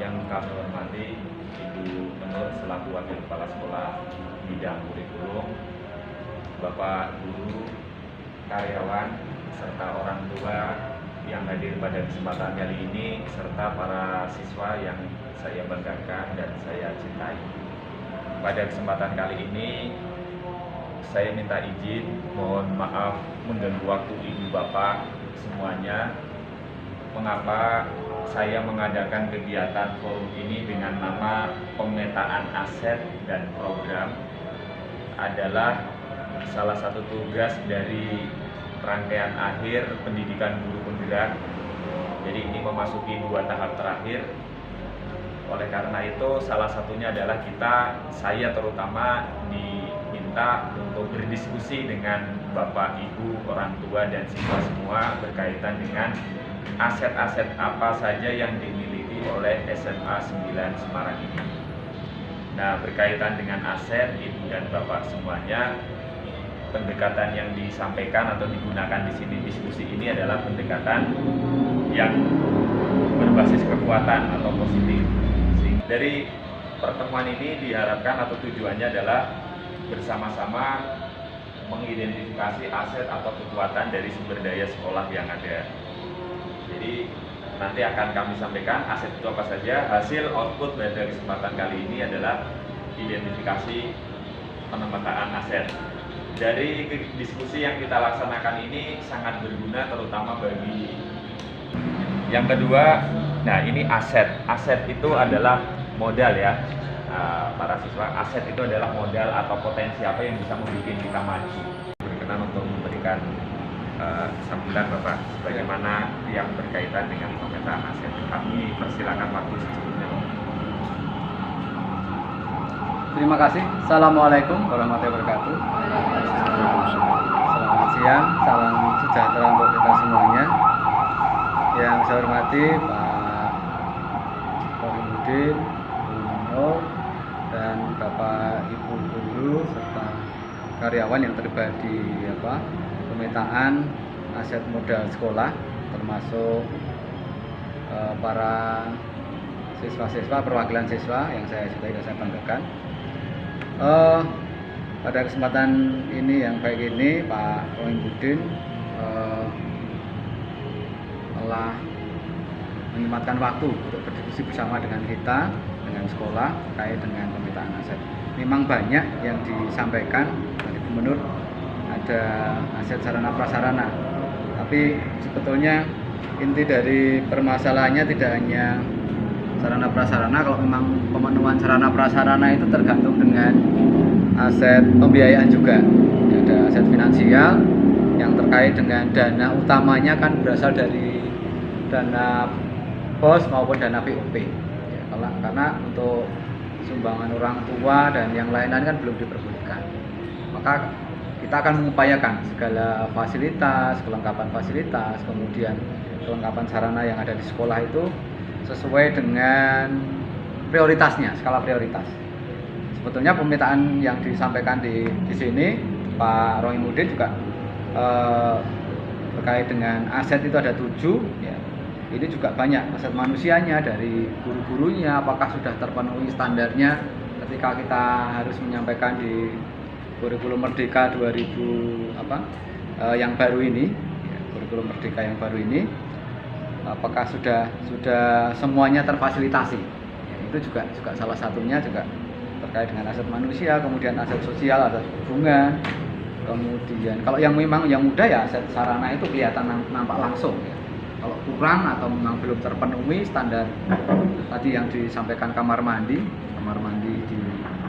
Yang kami hormati Ibu Menur selaku Wakil Kepala Sekolah Bidang Kurikulum, Bapak Guru, karyawan, serta orang tua yang hadir pada kesempatan kali ini, serta para siswa yang saya banggakan dan saya cintai. Pada kesempatan kali ini, saya minta izin, mohon maaf mengganggu waktu Ibu Bapak semuanya. Mengapa saya mengadakan kegiatan forum ini dengan nama pemetaan aset dan program adalah salah satu tugas dari rangkaian akhir pendidikan guru penggerak. Jadi ini memasuki 2 tahap terakhir. Oleh karena itu salah satunya adalah saya terutama diminta untuk berdiskusi dengan Bapak, Ibu, orang tua dan siswa semua berkaitan dengan aset-aset apa saja yang dimiliki oleh SMA 9 Semarang ini. Nah, berkaitan dengan aset, Ibu dan Bapak semuanya, pendekatan yang disampaikan atau digunakan di sini diskusi ini adalah pendekatan yang berbasis kekuatan atau positif. Dari pertemuan ini diharapkan atau tujuannya adalah bersama-sama mengidentifikasi aset atau kekuatan dari sumber daya sekolah yang ada. Jadi nanti akan kami sampaikan aset itu apa saja. Hasil output dari kesempatan kali ini adalah identifikasi pemetaan aset. Dari diskusi yang kita laksanakan ini sangat berguna terutama bagi yang kedua. Nah, ini aset. Aset itu adalah modal ya, para siswa. Aset itu adalah modal atau potensi apa yang bisa membuat kita maju. Berkenan untuk memberikan sambutan Bapak bagaimana yang berkaitan dengan pemetaan aset. Kami persilakan waktu secukupnya. Terima kasih. Assalamualaikum warahmatullahi wabarakatuh. Selamat siang, salam sejahtera untuk kita semuanya. Yang saya hormati Pak Rohimudin, Bu Menur, dan Bapak Ibu Guru serta karyawan yang terlibat di pemetaan aset modal sekolah, termasuk para siswa-siswa, perwakilan siswa yang saya cintai dan saya banggakan. Pada kesempatan ini yang baik ini, Pak Rohimudin telah menyempatkan waktu untuk berdiskusi bersama dengan kita, dengan sekolah terkait dengan pemetaan aset. Memang banyak yang disampaikan dari Bu Menur, ada aset sarana prasarana, tapi sebetulnya inti dari permasalahannya tidak hanya sarana prasarana. Kalau memang pemenuhan sarana prasarana itu tergantung dengan aset pembiayaan juga. Ada aset finansial yang terkait dengan dana utamanya kan berasal dari dana BOS maupun dana PUP ya, karena untuk sumbangan orang tua dan yang lain-lain kan belum diperbolehkan. Maka kita akan mengupayakan segala fasilitas, kelengkapan fasilitas, kemudian kelengkapan sarana yang ada di sekolah itu sesuai dengan prioritasnya, skala prioritas. Sebetulnya pemetaan yang disampaikan di sini Pak Rohimudin juga terkait dengan aset itu ada 7 ya. Ini juga banyak aset manusianya, dari guru-gurunya apakah sudah terpenuhi standarnya ketika kita harus menyampaikan di kurikulum Merdeka 2000 yang baru ini ya, kurikulum Merdeka yang baru ini, apakah sudah semuanya terfasilitasi ya, itu juga salah satunya juga terkait dengan aset manusia, kemudian aset sosial, aset hubungan, kemudian kalau yang memang yang mudah ya aset sarana itu kelihatan nampak langsung ya. Kalau kurang atau memang belum terpenuhi standar tadi yang disampaikan kamar mandi di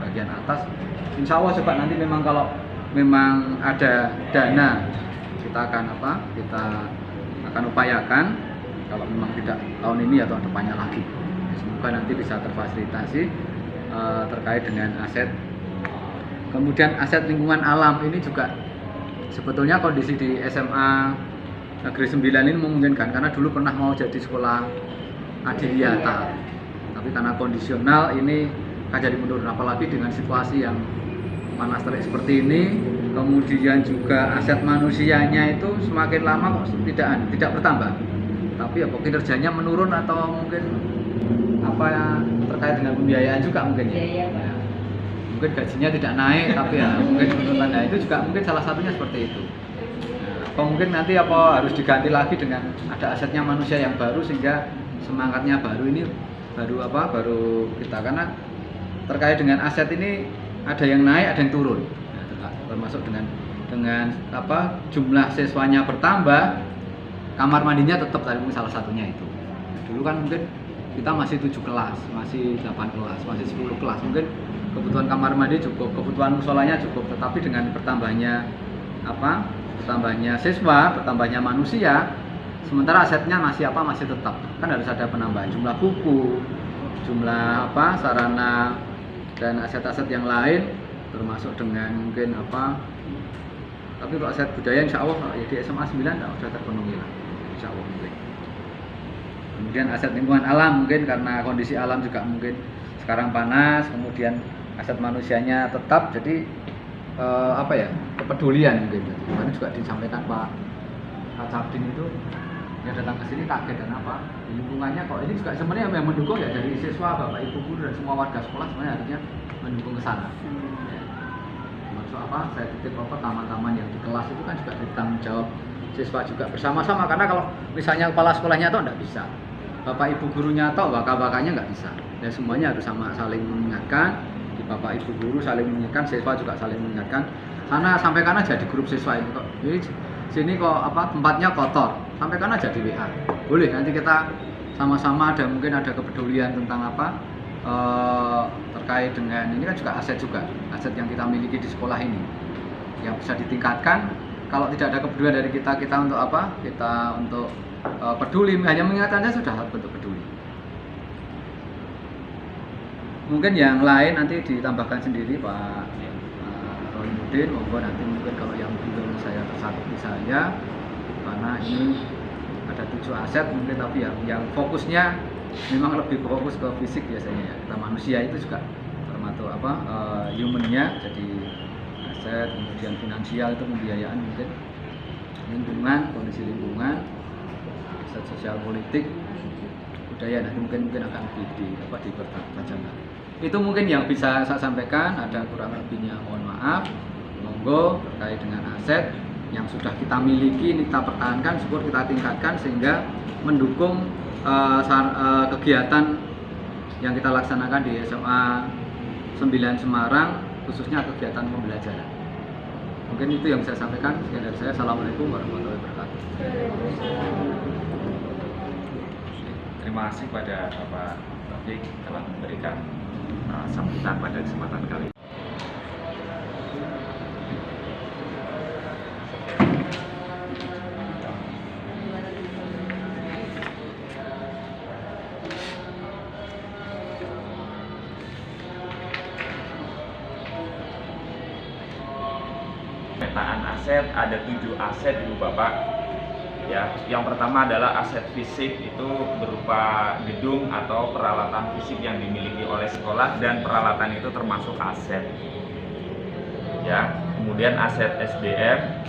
bagian atas, insya Allah coba nanti memang kalau memang ada dana kita akan upayakan kalau memang tidak tahun ini atau depannya lagi. Semoga nanti bisa terfasilitasi terkait dengan aset. Kemudian aset lingkungan alam ini juga sebetulnya kondisi di SMA Negeri 9 ini memungkinkan, karena dulu pernah mau jadi sekolah adiwiyata, tapi karena kondisional ini akan jadi menurun, apalagi dengan situasi yang panas terik seperti ini. Kemudian juga aset manusianya itu semakin lama kok tidak bertambah, tapi kinerjanya menurun atau mungkin apa terkait dengan pembiayaan juga mungkin ya. Iya, Pak. Ya. Mungkin gajinya tidak naik tapi ya mungkin tuntutan itu juga mungkin salah satunya seperti itu. Nah, apa mungkin nanti apa harus diganti lagi dengan ada asetnya manusia yang baru sehingga semangatnya baru ini baru kita, karena terkait dengan aset ini ada yang naik ada yang turun. Nah, termasuk dengan apa jumlah siswanya bertambah, kamar mandinya tetap tadi mungkin salah satunya itu. Nah, dulu kan mungkin kita masih 7 kelas, masih 8 kelas, masih 10 kelas. Mungkin kebutuhan kamar mandi cukup, kebutuhan musolanya cukup, tetapi dengan bertambahnya siswa, bertambahnya manusia, sementara asetnya masih tetap. Kan harus ada penambahan jumlah buku, jumlah sarana dan aset-aset yang lain, termasuk dengan mungkin tapi untuk aset budaya insya Allah ya di SMA 9 sudah terpenuhi lah, insya Allah mungkin. Kemudian aset lingkungan alam mungkin karena kondisi alam juga mungkin sekarang panas, kemudian aset manusianya tetap, jadi kepedulian mungkin. Kemarin juga disampaikan Pak Cabdin itu yang datang ke sini kaget dan di lingkungannya kok ini juga sebenarnya yang mendukung ya dari siswa, bapak ibu guru dan semua warga sekolah sebenarnya harusnya mendukung ke sana. Maksud saya titip taman-taman yang di kelas itu kan juga bertanggung jawab siswa juga bersama-sama, karena kalau misalnya kepala sekolahnya atau enggak bisa, bapak ibu gurunya atau waka-wakanya nggak bisa, ya semuanya harus sama saling mengingatkan, di bapak ibu guru saling mengingatkan, siswa juga saling mengingatkan. Sana sampaikan aja di grup siswa ini kok, jadi sini kok tempatnya kotor, sampaikan aja di WA, boleh nanti kita sama-sama mungkin ada kepedulian tentang terkait dengan ini kan juga aset yang kita miliki di sekolah ini yang bisa ditingkatkan. Kalau tidak ada kepedulian dari kita untuk untuk peduli, hanya mengingatkan saja sudah bentuk peduli. Mungkin yang lain nanti ditambahkan sendiri Pak Rohimudin, monggo nanti mungkin kalau yang belum saya tersatuti saya, karena ini ada 7 aset mungkin, tapi yang fokusnya memang lebih fokus ke fisik biasanya ya. Kita manusia itu juga termasuk humannya, jadi aset, kemudian finansial itu pembiayaan mungkin, lingkungan, kondisi lingkungan, aset sosial politik, budaya, nanti mungkin akan dipertajam. Itu mungkin yang bisa saya sampaikan, ada kurang lebihnya mohon maaf. Monggo terkait dengan aset yang sudah kita miliki, kita pertahankan, syukur kita tingkatkan sehingga mendukung kegiatan yang kita laksanakan di SMA 9 Semarang, khususnya kegiatan pembelajaran. Mungkin itu yang saya sampaikan. Sekian dari saya. Assalamualaikum warahmatullahi wabarakatuh. Terima kasih pada Bapak Taufik telah memberikan sambutan pada kesempatan kali ini. Pemetaan aset ada 7 aset Ibu Bapak. Ya, yang pertama adalah aset fisik, itu berupa gedung atau peralatan fisik yang dimiliki oleh sekolah dan peralatan itu termasuk aset. Ya, kemudian aset SDM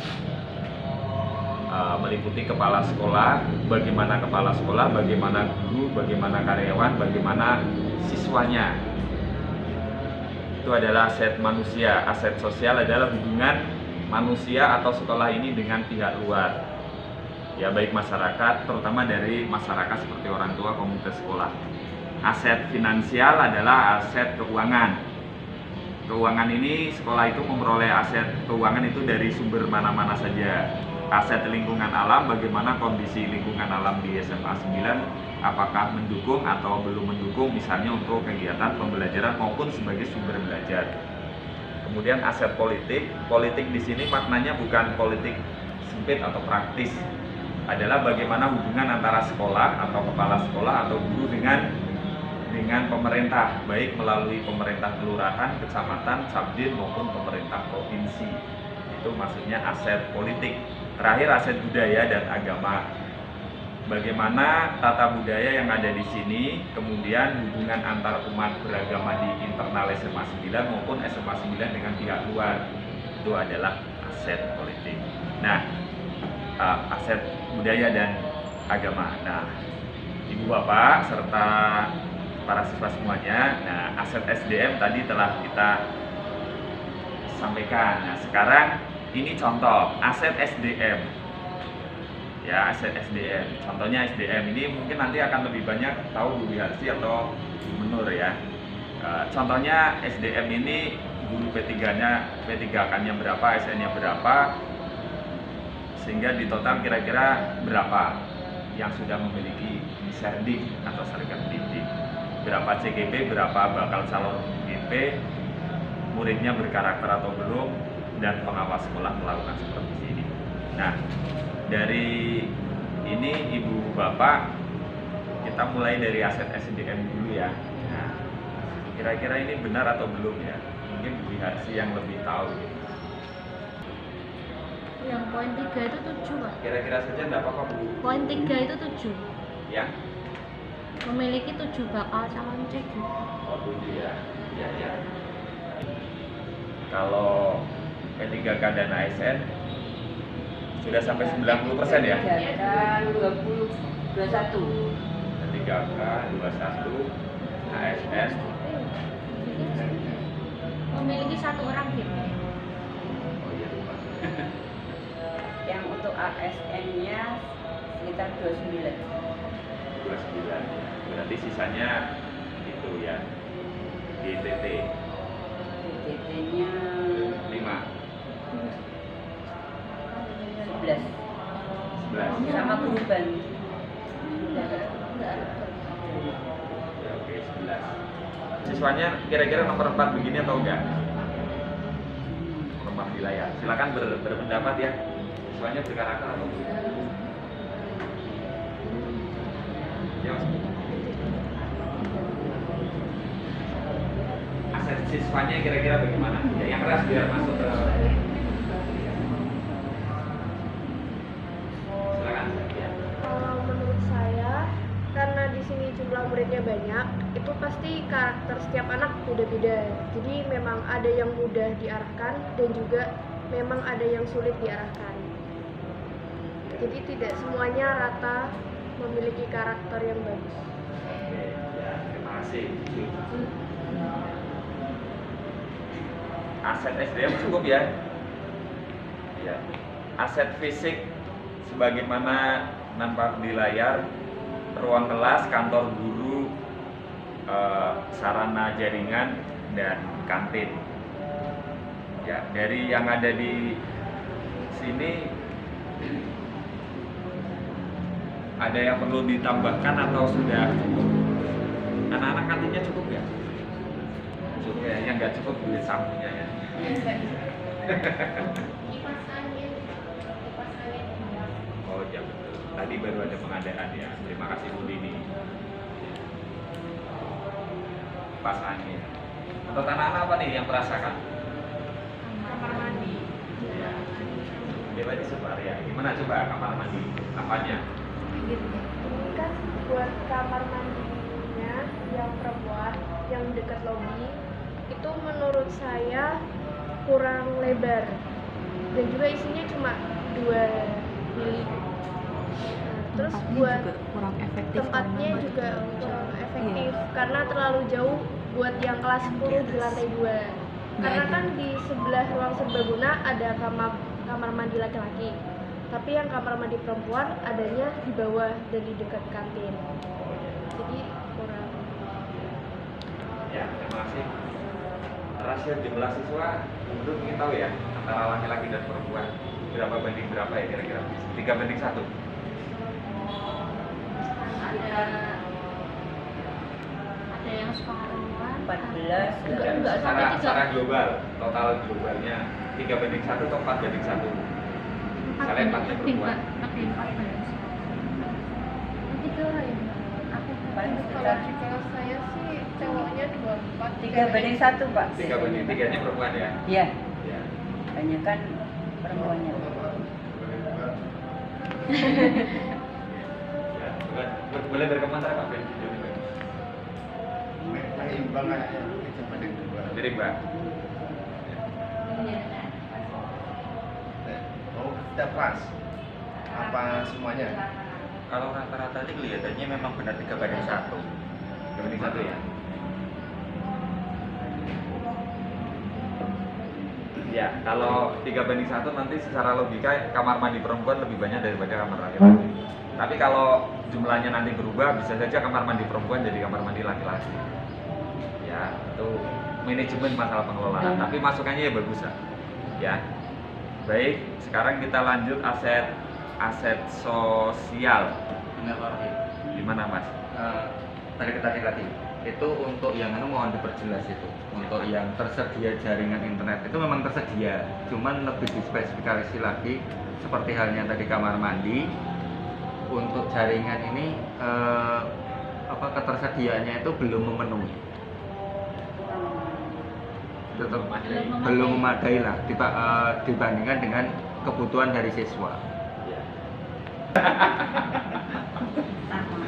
meliputi kepala sekolah, bagaimana kepala sekolah, bagaimana guru, bagaimana karyawan, bagaimana siswanya. Itu adalah aset manusia. Aset sosial adalah hubungan manusia atau sekolah ini dengan pihak luar, ya baik masyarakat, terutama dari masyarakat seperti orang tua, komunitas sekolah. Aset finansial adalah aset keuangan. Keuangan ini sekolah itu memperoleh aset keuangan itu dari sumber mana-mana saja. Aset lingkungan alam, bagaimana kondisi lingkungan alam di SMA 9, apakah mendukung atau belum mendukung, misalnya untuk kegiatan pembelajaran maupun sebagai sumber belajar. Kemudian aset politik. Politik di sini maknanya bukan politik sempit atau praktis, adalah bagaimana hubungan antara sekolah atau kepala sekolah atau guru dengan pemerintah, baik melalui pemerintah kelurahan, kecamatan, sabdin maupun pemerintah provinsi. Itu maksudnya aset politik. Terakhir aset budaya dan agama. Bagaimana tata budaya yang ada di sini, kemudian hubungan antar umat beragama di internal SMA 9 maupun SMA 9 dengan pihak luar, itu adalah aset politik. Nah, aset budaya dan agama. Nah, Ibu Bapak serta para siswa semuanya. Nah, aset SDM tadi telah kita sampaikan. Nah, sekarang ini contoh aset SDM. Ya, aset SDM. Contohnya SDM ini mungkin nanti akan lebih banyak tahu Bu Wiharsi atau Bu Menur ya. Contohnya SDM ini guru P3-nya berapa, SN-nya berapa, sehingga di total kira-kira berapa yang sudah memiliki Serdik atau Sertifikat Pendidik, berapa CGP, berapa bakal calon GP, muridnya berkarakter atau belum, dan pengawas sekolah melakukan supervisi ini. Nah, dari ini Ibu Bapak, kita mulai dari aset SDM dulu ya. Nah, kira-kira ini benar atau belum ya? Mungkin Bu Wiharsi yang lebih tahu. Yang poin 3 itu 7, Pak. Kira-kira saja enggak apa-apa Bu. Poin 3 itu 7. Ya? Memiliki 7 bakal calon CGP. Oh 7 ya. Iya ya. Kalau P3K dan ASN sudah sampai 90% ya? Kan 21. P3K 21, ASN Memiliki 1 orang GP. oh iya lupa. Yang untuk ASN-nya sekitar 29. 29. Berarti sisanya itu ya. GTT DT-nya 5, 11. 11. Sama guru bantu. Ya, oke, 11. Siswanya kira-kira nomor 4 begini atau enggak? Nomor 4 di layar. Silakan berpendapat ya. Siswanya berkarakter atau belum? Ya, Mas. Aset siswanya kira-kira bagaimana? Ya, yang keras biar masuk ke silakan. Ya. Kalau menurut saya, karena di sini jumlah muridnya banyak, itu pasti karakter setiap anak beda-beda. Jadi memang ada yang mudah diarahkan dan juga memang ada yang sulit diarahkan. Jadi tidak semuanya rata memiliki karakter yang bagus. Oke, ya, terima kasih. Aset SDM cukup ya. Ya. Aset fisik sebagaimana nampak di layar, ruang kelas, kantor guru, sarana jaringan dan kantin. Ya, dari yang ada di sini ada yang perlu ditambahkan atau sudah cukup? Anak-anak kantinnya cukup ya? Cukup ya, yang nggak cukup duit sampingnya ya. Oh ya betul. Tadi baru ada pengadaan ya. Terima kasih Bu Dini. Pas angin. Untuk anak-anak apa nih yang merasakan? Kamar mandi. Ya. Coba disebar ya. Gimana coba kamar mandi? Apanya? Ini kan buat kamar mandinya yang perempuan yang dekat lobi itu menurut saya kurang lebar dan juga isinya cuma 2 bilik. Terus buat juga kurang efektif. tempatnya juga kurang efektif karena terlalu jauh buat yang kelas 10 di lantai 2. Karena kan di sebelah ruang serbaguna ada kamar mandi laki-laki. Tapi yang kamar mandi perempuan adanya di bawah dan di dekat kantin. Jadi kurang. Ya, terima kasih. Rasio jumlah siswa menurut ingin tahu ya antara laki-laki dan perempuan berapa banding berapa ya kira-kira? 3:1. Ada yang suka perempuan. 14. Enggak sampai 3. Secara global, total globalnya 3:1 atau 4:1? Misalnya 4-nya perempuan. 4 Nanti ke ya. Aku Paling Kalau di kelas saya sih cowoknya 24. 3:1 Pak. 3:3-nya perempuan ya? Iya, Ya. banyak kan perempuannya. Ya, boleh berkomentar Pak Ben? Imbang aja itu pada dua. Jadi Mbak. Oh, kita pas. Apa semuanya? Kalau rata-rata ini kelihatannya memang benar 3:1. 3:1 ya. Ya, kalau 3:1 nanti secara logika kamar mandi perempuan lebih banyak daripada kamar laki-laki. Tapi kalau jumlahnya nanti berubah, bisa saja kamar mandi perempuan jadi kamar mandi laki-laki. Ya, itu manajemen masalah pengelolaan. Tapi masukannya ya bagus ya. Baik, sekarang kita lanjut aset sosial. Enggak apa-apa. Gimana Mas? Tadi itu untuk yang mohon diperjelas itu untuk yang tersedia jaringan internet itu memang tersedia, cuman lebih dispesifikasi lagi seperti halnya tadi kamar mandi. Untuk jaringan ini ketersediaannya itu belum memenuhi, tetap belum memadai lah dibandingkan dengan kebutuhan dari siswa.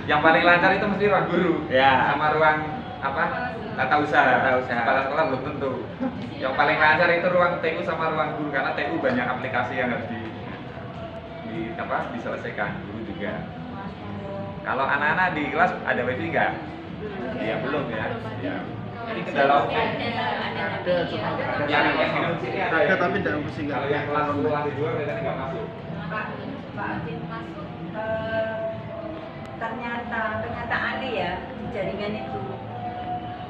Yang paling lancar itu mesti ruang guru Ya. sama ruang tata usaha. Kepala sekolah belum tentu. Yang paling lancar itu ruang TU sama ruang guru, karena TU banyak aplikasi yang harus diselesaikan, guru juga. Kalau anak-anak di kelas ada wifi nggak? Ya belum ya. Ini kendala Ada, cuma yang minum sini ada ya? tapi tidak mesti nggak. Kalau yang kelas 10 lantai 2 biasanya nggak masuk. Pak Adit masuk ternyata kenyataannya ya di jaringan itu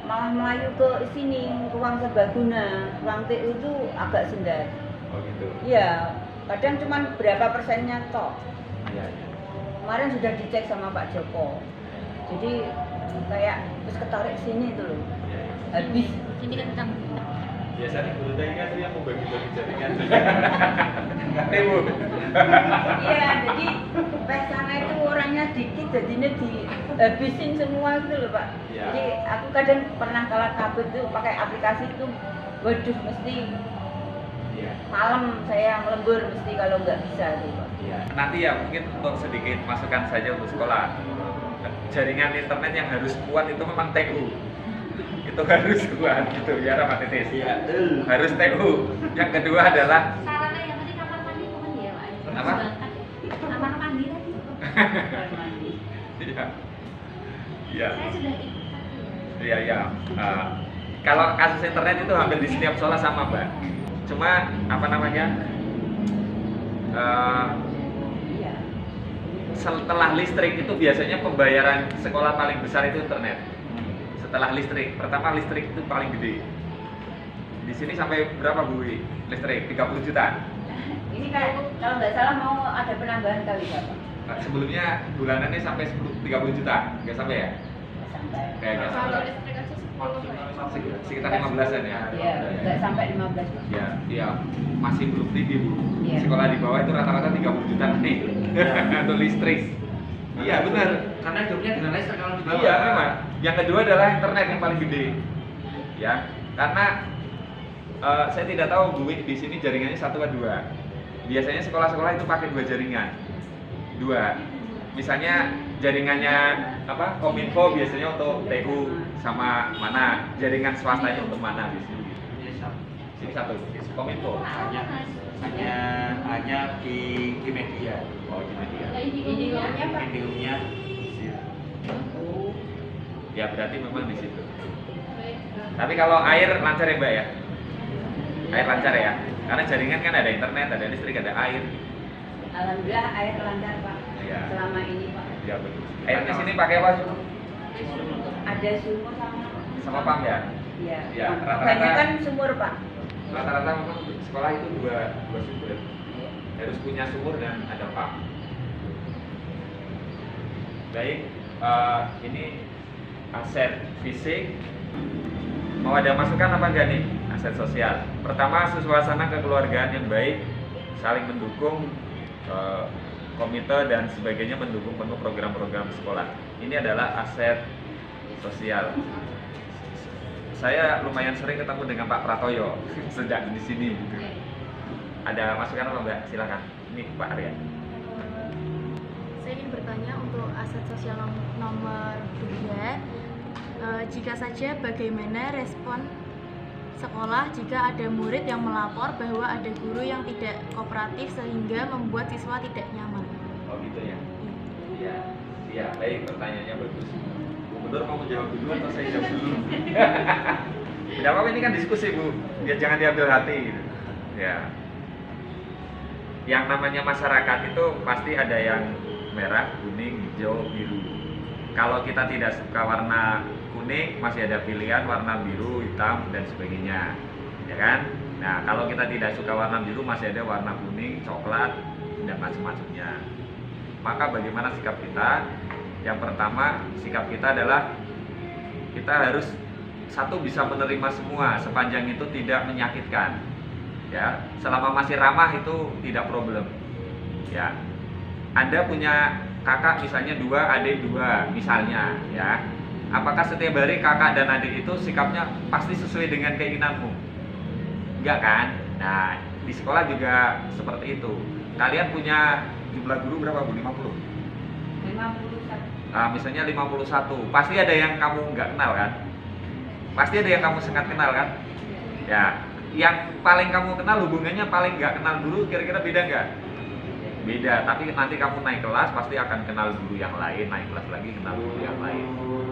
malah melayu ke sini ruang serbaguna, ruang TU itu agak sendat. Oh gitu. Iya, kadang cuma berapa persennya toh. Iya. Kemarin sudah dicek sama Pak Joko. Jadi kayak terus ketarik sini itu loh. Habis. Sini kencang. Biasanya guru TK itu yang mau bagi-bagi jaringan. TU. Iya, jadi pas sana itu orangnya dikit, jadinya dihabisin semua gitu loh Pak. Iya. Jadi aku kadang pernah kalah kabut tuh pakai aplikasi itu, waduh mesti Iya. malam saya lembur mesti kalau nggak bisa tuh Pak. Iya. Nanti ya mungkin untuk sedikit masukan saja untuk sekolah. Jaringan internet yang harus kuat itu memang TU. Itu harus kuat gitu ya Pak Titis. Iya. Harus TU. Yang kedua adalah Sarana yang tadi kamar mandi bukan ya Pak? Apa? Kamar mandi tadi. iya. Iya. Saya sudah ikut tadi. Iya. Kalau kasus internet itu hampir di setiap sekolah sama Mbak. Cuma Iya. setelah listrik itu biasanya pembayaran sekolah paling besar itu internet. Setelah listrik, pertama listrik itu paling gede. Di sini sampai berapa Bu listrik? 30 juta. Ini kayak kalau nggak salah mau ada penambahan kali Pak. Sebelumnya bulanannya sampai 30 juta, nggak sampai ya? Nggak sampai. Kayaknya Kalau sampai listrik aja 10 sekitar 15-an ya. Iya, nggak sampai 15 Pak. Ya, masih belum tinggi Bu. Iya. Sekolah di bawah itu rata-rata 30 juta nih untuk listrik. Iya benar. Karena hidupnya dengan listrik kalau di bawah. Iya memang. Yang kedua adalah internet yang paling gede. Ya, karena saya tidak tahu Bu di sini jaringannya 1 atau 2. Biasanya sekolah-sekolah itu pakai 2 jaringan. 2. Misalnya jaringannya Kominfo biasanya untuk TU sama mana, jaringan swastanya untuk mana di sini. Sini 1. Kominfo. Hanya di media. Oh, di media. Indiumnya Pak. Indiumnya Ya berarti memang di situ. Tapi kalau air lancar ya Mbak ya? Air lancar ya? Karena jaringan kan ada internet, ada listrik, ada air. Alhamdulillah air lancar Pak. Iya. Selama ini Pak. Ya betul. Airnya sini pakai apa? Ada sumur Sama pam ya? Iya. Iya, rata-rata- Kebanyakan sumur Pak. Rata-rata memang sekolah itu dua sumber. Harus punya sumur dan ada pam. Baik, ini aset fisik. Mau ada masukan apa enggak nih? Aset sosial. Pertama, suasana kekeluargaan yang baik, saling mendukung, komite dan sebagainya, mendukung penuh program-program sekolah. Ini adalah aset sosial. Saya lumayan sering ketemu dengan Pak Pratoyo sejak di sini. Gitu. Ada masukan apa Mbak? Silakan. Ini Pak Arya. Saya ingin bertanya untuk aset sosial nomor 2. Jika saja bagaimana respon sekolah jika ada murid yang melapor bahwa ada guru yang tidak kooperatif sehingga membuat siswa tidak nyaman? Oh gitu ya. Iya. Iya, baik, pertanyaannya bagus. Bu Nur mau menjawab dulu atau saya jawab dulu? Tidak apa-apa, ini kan diskusi Bu, ya jangan diambil hati gitu. Ya. Yang namanya masyarakat itu pasti ada yang merah, kuning, hijau, biru. Kalau kita tidak suka warna kuning, masih ada pilihan warna biru, hitam, dan sebagainya, ya kan? Nah, kalau kita tidak suka warna biru, masih ada warna kuning, coklat, dan macam-macamnya. Maka bagaimana sikap kita? Yang pertama, sikap kita adalah kita harus satu bisa menerima semua sepanjang itu tidak menyakitkan. Ya, selama masih ramah itu tidak problem. Ya, Anda punya kakak misalnya 2, adik 2 misalnya, ya. Apakah setiap hari kakak dan adik itu sikapnya pasti sesuai dengan keinginanmu? Enggak kan? Nah, di sekolah juga seperti itu. Kalian punya jumlah guru berapa Bu? 50? 51. Nah, misalnya 51. Pasti ada yang kamu nggak kenal kan? Pasti ada yang kamu sangat kenal kan? Ya, yang paling kamu kenal hubungannya paling nggak kenal dulu, kira-kira beda nggak? Beda, tapi nanti kamu naik kelas pasti akan kenal guru yang lain, naik kelas lagi kenal guru yang lain.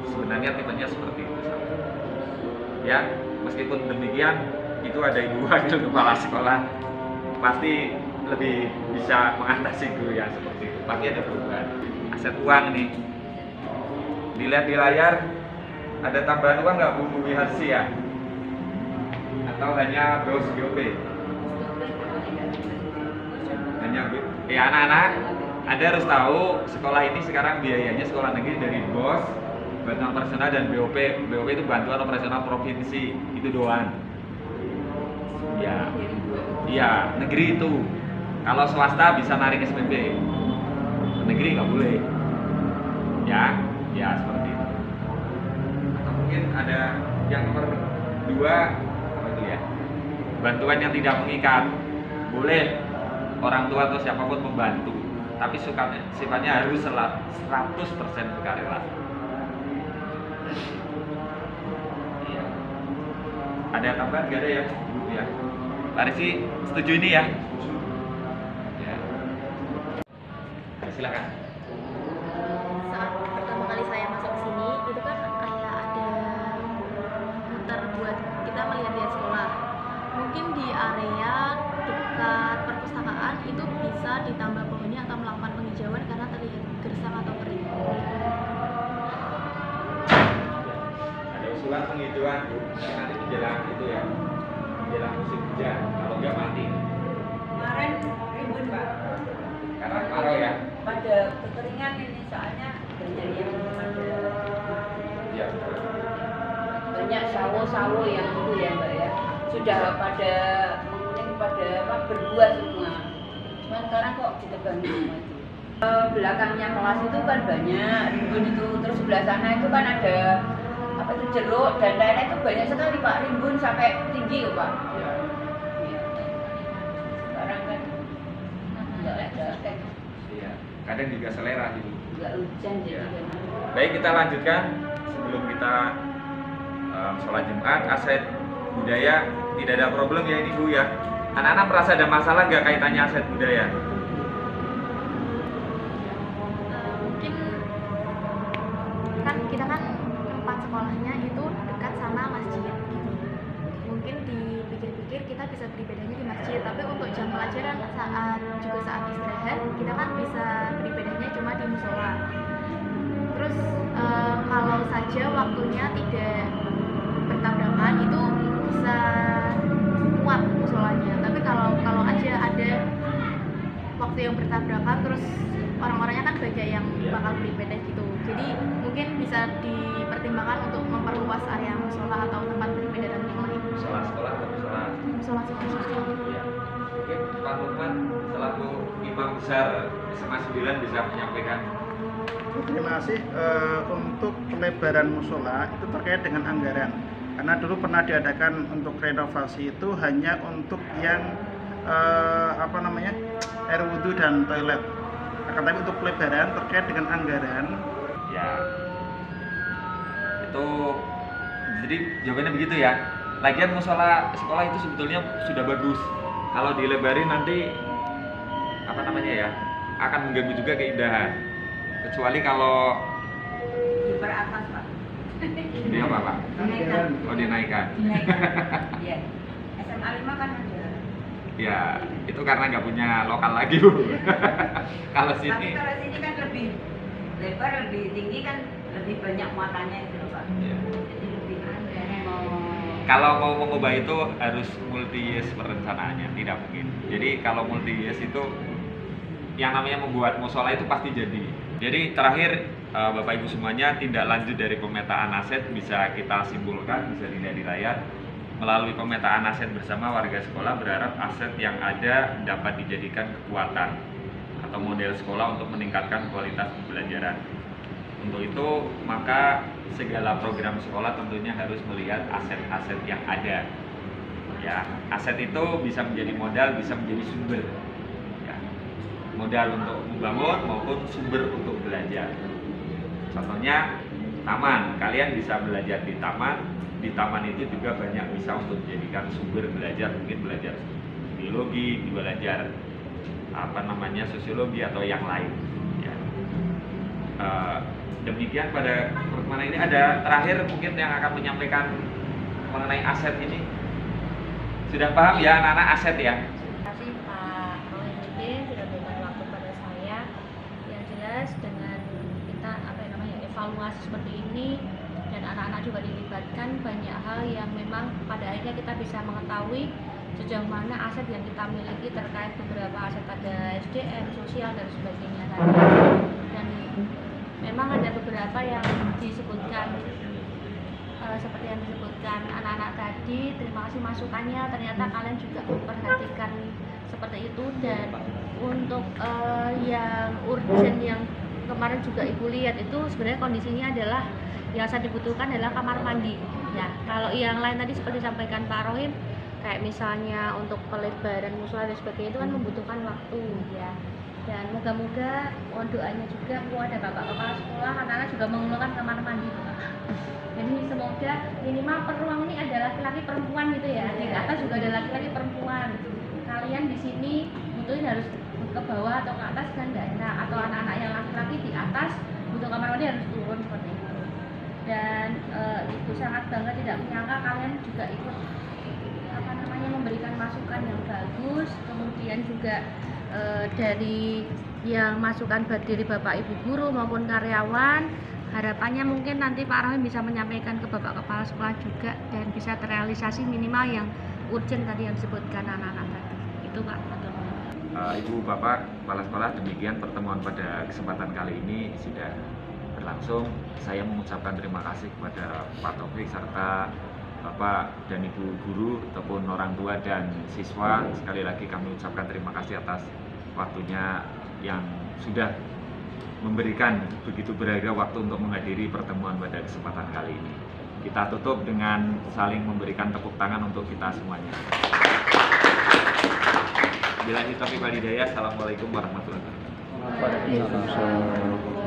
Sebenarnya tipenya seperti itu. Ya, meskipun demikian, itu ada ibu wakil kepala sekolah pasti lebih bisa mengatasi guru yang seperti itu. Pasti ada perubahan. Aset uang nih, dilihat di layar, ada tambahan uang nggak Bu Wiharsi ya? Atau hanya bos GOP? Hanya anak-anak, Anda harus tahu sekolah ini sekarang biayanya sekolah negeri dari BOS, bantuan operasional, dan BOP. BOP itu bantuan operasional provinsi, itu doang. Ya, iya negeri itu. Kalau swasta bisa narik SPP, negeri nggak boleh. Ya, ya seperti itu. Atau mungkin ada yang nomor 2, apa itu ya? Bantuan yang tidak mengikat. Boleh orang tua atau siapapun membantu, tapi sifatnya harus 100% sukarela. Iya. Ada tambahan nggak ada ya, Bu ya? Pak Rizky setuju ini ya? Ya. Silakan. Saat pertama kali saya masuk ke sini itu kan kayak ada muter buat kita melihat-lihat sekolah. Mungkin di area dekat perpustakaan itu bisa ditambah pohonnya atau melakukan penghijauan karena terlihat gersang atau kering. Ada usulan penghijauan Bu, nanti menjelang itu ya, menjelang musim hujan, kalau nggak mati. Kemarin ribut Pak. Karena kemarau ya. Pada kekeringan ini soalnya banyak yang ada Iya betul. banyak sawo-sawo yang itu ya Mbak ya. Sudah pada menguning, pada apa berbuah semua. Cuman sekarang kok ditebangin semua itu. Belakangnya kelas itu kan banyak rimbun itu, terus sebelah sana itu kan ada apa itu jeruk dan lain-lain itu banyak sekali Pak, rimbun sampai tinggi loh Pak. Iya. Sekarang kan nggak ada kan, Iya. Kadang juga selera gitu. nggak hujan jadi Iya. kan. Baik, kita lanjutkan sebelum kita sholat Jumat. Aset budaya tidak ada problem ya ini Bu ya. Anak-anak merasa ada masalah nggak kaitannya aset budaya? Mungkin kan kita kan tempat sekolahnya itu dekat sama masjid gitu. Mungkin dipikir-pikir kita bisa beribadahnya di masjid, tapi untuk jam pelajaran saat istirahat kita kan bisa beribadahnya cuma di musola. Terus kalau saja waktunya tidak bertabrakan itu bisa kuat musolanya. Tapi kalau aja ada waktu yang bertabrakan terus orang-orangnya kan banyak yang bakal beribadah gitu. Jadi mungkin bisa dipertimbangkan untuk memperluas area musola atau tempat beribadah yang lain. Musola sekolah atau musola? Musola. Iya. Mungkin Pak Lukman selaku imam besar SMA 9 bisa menyampaikan. Terima kasih. Untuk pelebaran musola itu terkait dengan anggaran. Karena dulu pernah diadakan untuk renovasi itu hanya untuk yang air wudhu dan toilet. Akan tapi untuk pelebaran terkait dengan anggaran. Ya. Itu jadi jawabannya begitu ya. Lagian musola sekolah itu sebetulnya sudah bagus. Kalau dilebarin nanti akan mengganggu juga keindahan. Kecuali kalau Di atas Pak. Ini apa Pak? Dinaikkan. Oh dinaikkan. Iya. SMA 5 kan ada. Ya, itu karena nggak punya lokal lagi Bu. Kalau Tapi sini, kalau sini kan lebih lebar, lebih tinggi kan lebih banyak muatannya itu loh Pak. ya. Jadi lebih mau Kalau mau mengubah itu harus multi years perencanaannya, tidak mungkin. Jadi kalau multi years itu yang namanya membuat musola itu pasti jadi. Jadi terakhir Bapak Ibu semuanya, tindak lanjut dari pemetaan aset bisa kita simpulkan, bisa dilihat di layar. Melalui pemetaan aset bersama warga sekolah berharap aset yang ada dapat dijadikan kekuatan atau model sekolah untuk meningkatkan kualitas pembelajaran. Untuk itu maka segala program sekolah tentunya harus melihat aset-aset yang ada. Ya, aset itu bisa menjadi modal, bisa menjadi sumber. Ya, modal untuk membangun maupun sumber untuk belajar. Contohnya taman, kalian bisa belajar di taman. Di taman itu juga banyak bisa untuk dijadikan sumber belajar, mungkin belajar biologi, belajar sosiologi atau yang lain. Ya. Demikian pada pertemuan ini. Ada terakhir mungkin yang akan menyampaikan mengenai aset ini. Sudah paham ya anak-anak aset ya? Terima kasih Pak Rohim sudah berikan waktu pada saya. Yang jelas dengan kita evaluasi seperti ini dan anak-anak juga dilibatkan, banyak hal yang memang pada akhirnya kita bisa mengetahui sejauh mana aset yang kita miliki terkait beberapa aset, ada SDM, sosial dan sebagainya tadi. Dan memang ada beberapa yang disebutkan seperti yang disebutkan anak-anak tadi. Terima kasih masukannya, ternyata kalian juga memperhatikan seperti itu. Dan untuk yang urgent yang kemarin juga Ibu lihat itu sebenarnya kondisinya adalah yang sangat dibutuhkan adalah kamar mandi ya. Kalau yang lain tadi seperti disampaikan Pak Rohim, kayak misalnya untuk pelebaran musola dan sebagainya itu kan membutuhkan waktu ya. Dan moga-moga mohon doanya juga, ada Bapak Kepala Sekolah, anak-anak juga mengeluarkan kamar mandi. Jadi semoga minimal per ruang ini ada laki-laki perempuan gitu ya. Di atas juga ada laki-laki perempuan. Kalian di sini butuhin harus ke bawah atau ke atas kan enggak enak. Atau anak-anak yang laki-laki di atas butuh kamar mandi harus turun seperti itu. Dan itu sangat bangga, tidak menyangka kalian juga ikut memberikan masukan yang bagus. Kemudian juga dari yang masukan dari Bapak Ibu guru maupun karyawan, harapannya mungkin nanti Pak Rohim bisa menyampaikan ke Bapak Kepala Sekolah juga dan bisa terrealisasi minimal yang urgent tadi yang disebutkan anak-anak tadi. Itu Pak. Ibu Bapak Kepala Sekolah, demikian pertemuan pada kesempatan kali ini sudah berlangsung. Saya mengucapkan terima kasih kepada Pak Taufik serta Bapak dan Ibu guru ataupun orang tua dan siswa. Sekali lagi kami ucapkan terima kasih atas waktunya yang sudah memberikan begitu berharga waktu untuk menghadiri pertemuan pada kesempatan kali ini. Kita tutup dengan saling memberikan tepuk tangan untuk kita semuanya. Billahi taufiq wal hidayah. Assalamualaikum warahmatullahi wabarakatuh. Waalaikumsalam.